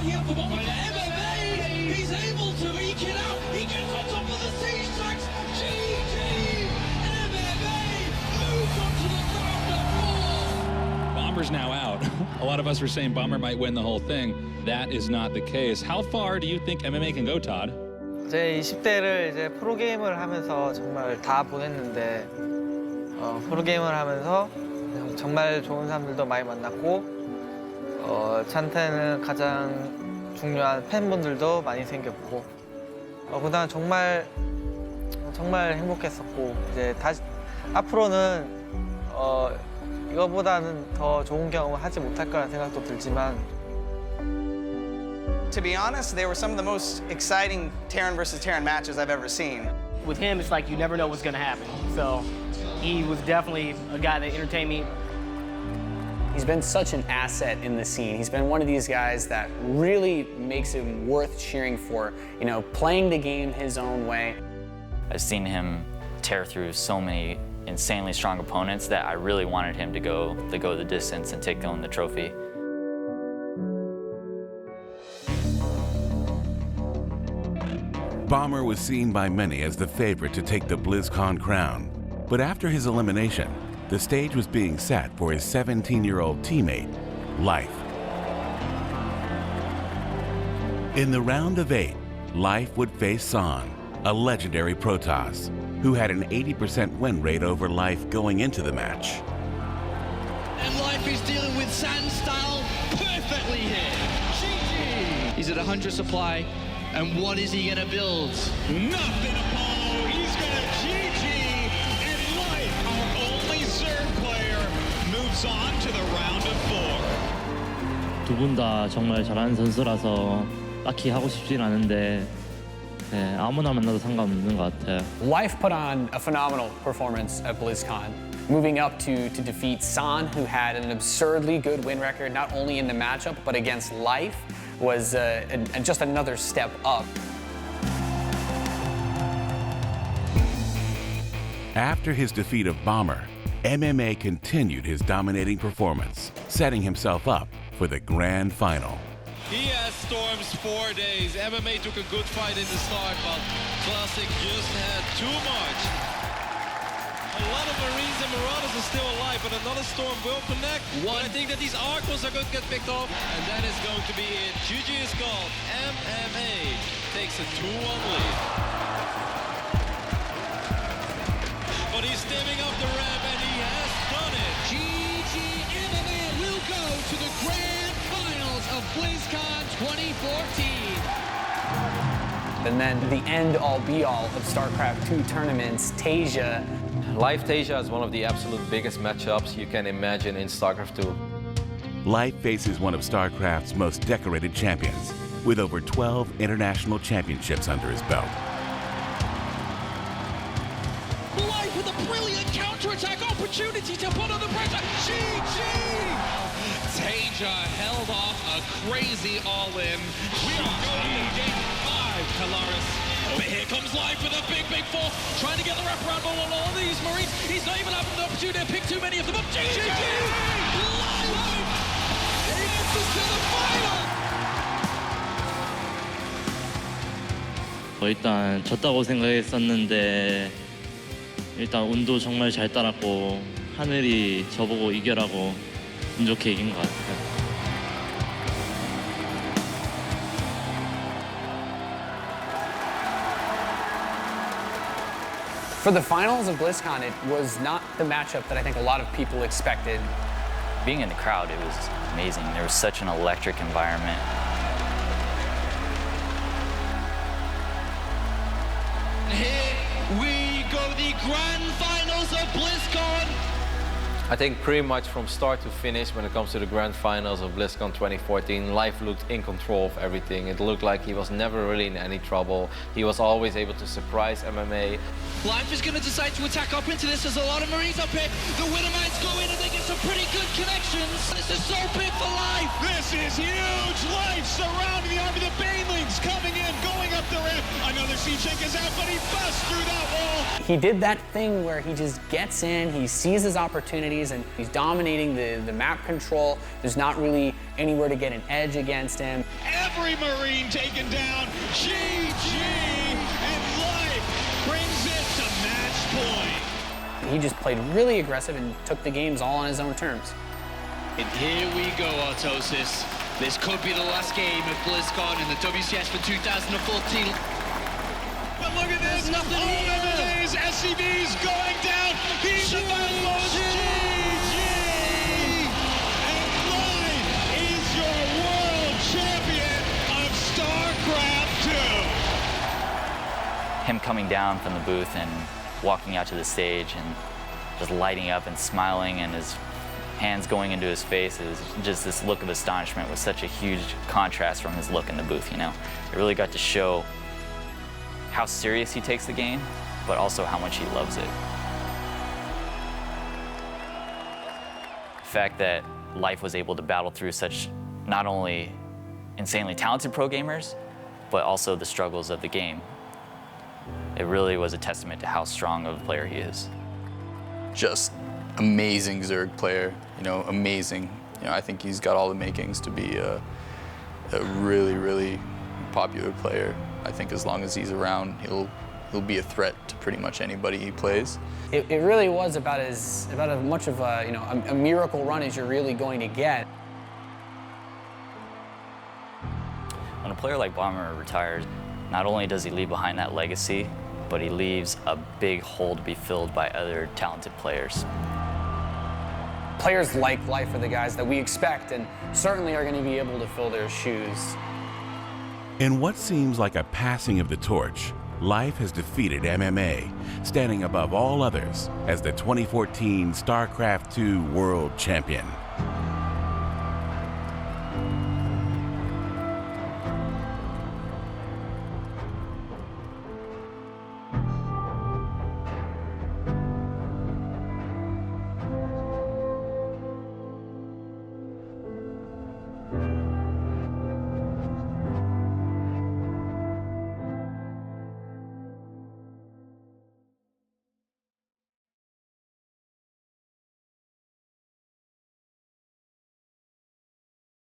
here for MMA. He's able to eke it out. He gets on top of the siege tracks. GG! MMA moves on to the round of 4. Bomber's now out. A lot of us were saying Bomber might win the whole thing. That is not the case. How far do you think MMA can go, Todd? 제 20대를 이제 프로게임을 하면서 정말 다 보냈는데 프로게임을 하면서 정말 좋은 사람들도 많이 만났고 저한테는 가장 중요한 팬분들도 많이 생겼고 그다음 정말 행복했었고 이제 다시 앞으로는 이거보다는 더 좋은 경험을 하지 못할 거라는 생각도 들지만 To be honest, they were some of the most exciting Terran versus Terran matches I've ever seen. With him, it's like you never know what's going to happen. So he was definitely a guy that entertained me. He's been such an asset in the scene. He's been one of these guys that really makes him worth cheering for, you know, playing the game his own way. I've seen him tear through so many insanely strong opponents that I really wanted him to go the distance and take home the trophy. Bomber was seen by many as the favorite to take the BlizzCon crown. But after his elimination, the stage was being set for his 17-year-old teammate, Life. In the round of 8, Life would face San, a legendary Protoss, who had an 80% win rate over Life going into the match. And Life is dealing with Sand style perfectly here. GG! He's at 100 supply. And what is he gonna build? Nothing, Apollo. He's gonna GG. And Life, our only Zerg player, moves on to the round of 4. 두 분 다 정말 잘하는 선수라서 딱히 하고 싶진 않은데 아무나 만나도 상관없는 것 같아요. Life put on a phenomenal performance at BlizzCon, moving up to defeat San, who had an absurdly good win record, not only in the matchup, but against Life. Was just another step up. After his defeat of Bomber, MMA continued his dominating performance, setting himself up for the grand final. He has Storm's 4 days. MMA took a good fight in the start, but Classic just had too much. A lot of Marines and Marauders are still alive, but another Storm will connect. I think that these Archons are going to get picked off, and that is going to be it. GG is called. MMA takes a 2-1 lead. But he's stemming up the ramp, and he has done it. GG MMA will go to the grand finals of BlizzCon 2014. And then the end-all, be-all of StarCraft II tournaments, Tasia. Life Tasia is one of the absolute biggest matchups you can imagine in StarCraft II. Life faces one of StarCraft's most decorated champions, with over 12 international championships under his belt. Life with a brilliant counterattack opportunity to put on the pressure. GG! Tasia held off a crazy all-in. We are going to game 5, Kalaris. But here comes Life with a big fall, trying to get the wraparound ball on all of these Marines. He's not even having the opportunity to pick too many of them up. GG! Life advances to the final! 일단 졌다고 생각했었는데 일단 운도 정말 잘 따랐고 하늘이 저보고 이겨라고 운 좋게 이긴 것 같아요. For the finals of BlizzCon, it was not the matchup that I think a lot of people expected. Being in the crowd, it was amazing. There was such an electric environment. Here we go, the grand finals of BlizzCon. I think pretty much from start to finish, when it comes to the grand finals of BlizzCon 2014, Life looked in control of everything. It looked like he was never really in any trouble. He was always able to surprise MMA. Life is going to decide to attack up into this. There's a lot of Marines up here. The Widowmines go in and they get some pretty good connections. This is so big for Life. This is huge. Life surrounding the army. The Banelings coming in, going up the ramp. Another siege tank is out, but he busts through that wall. He did that thing where he just gets in, he sees his opportunities, and he's dominating the map control. There's not really anywhere to get an edge against him. Every Marine taken down. GG, and life brings it to match point. He just played really aggressive and took the games all on his own terms. And here we go, Artosis. This could be the last game of BlizzCon in the WCS for 2014. But look at this! nothing here. MMA's SCB's going down. He's the most GG! And life is your world champion of StarCraft II. Him coming down from the booth and walking out to the stage and just lighting up and smiling, and his hands going into his face is just this look of astonishment was such a huge contrast from his look in the booth, you know. It really got to show how serious he takes the game, but also how much he loves it. The fact that Life was able to battle through such not only insanely talented pro gamers, but also the struggles of the game. It really was a testament to how strong of a player he is. Just amazing Zerg player, you know, amazing. You know, I think he's got all the makings to be a really, really popular player. I think as long as he's around, he'll be a threat to pretty much anybody he plays. It really was about as much of a, you know, a miracle run as you're really going to get. When a player like Bomber retires, not only does he leave behind that legacy, but he leaves a big hole to be filled by other talented players. Players like Life are the guys that we expect and certainly are going to be able to fill their shoes. In what seems like a passing of the torch, Life has defeated MMA, standing above all others as the 2014 StarCraft II World Champion.